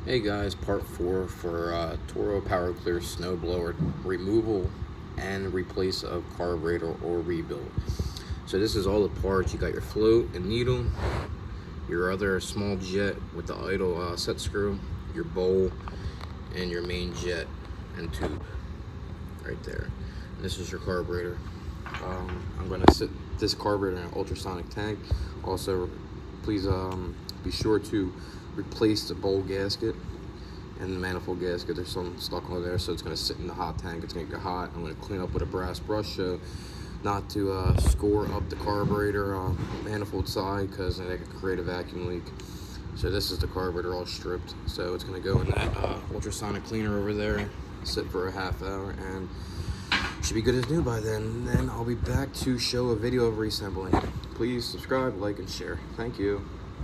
Hey guys, part 4 for Toro Power Clear Snow Blower removal and replace of carburetor or rebuild. So this is all the parts. You got your float and needle, your other small jet with the idle set screw, your bowl, and your main jet and tube right there. And this is your carburetor. I'm going to sit this carburetor in an ultrasonic tank. Also, please be sure to replace the bowl gasket and the manifold gasket. There's some stuck on there, so it's going to sit in the hot tank. It's going to get hot. I'm going to clean up with a brass brush so not to score up the carburetor manifold side, because it could create a vacuum leak. So this is the carburetor all stripped, so it's going to go in that ultrasonic cleaner over there, sit for a half hour, and should be good as new by then. And then I'll be back to show a video of reassembling. Please subscribe, like, and share. Thank you.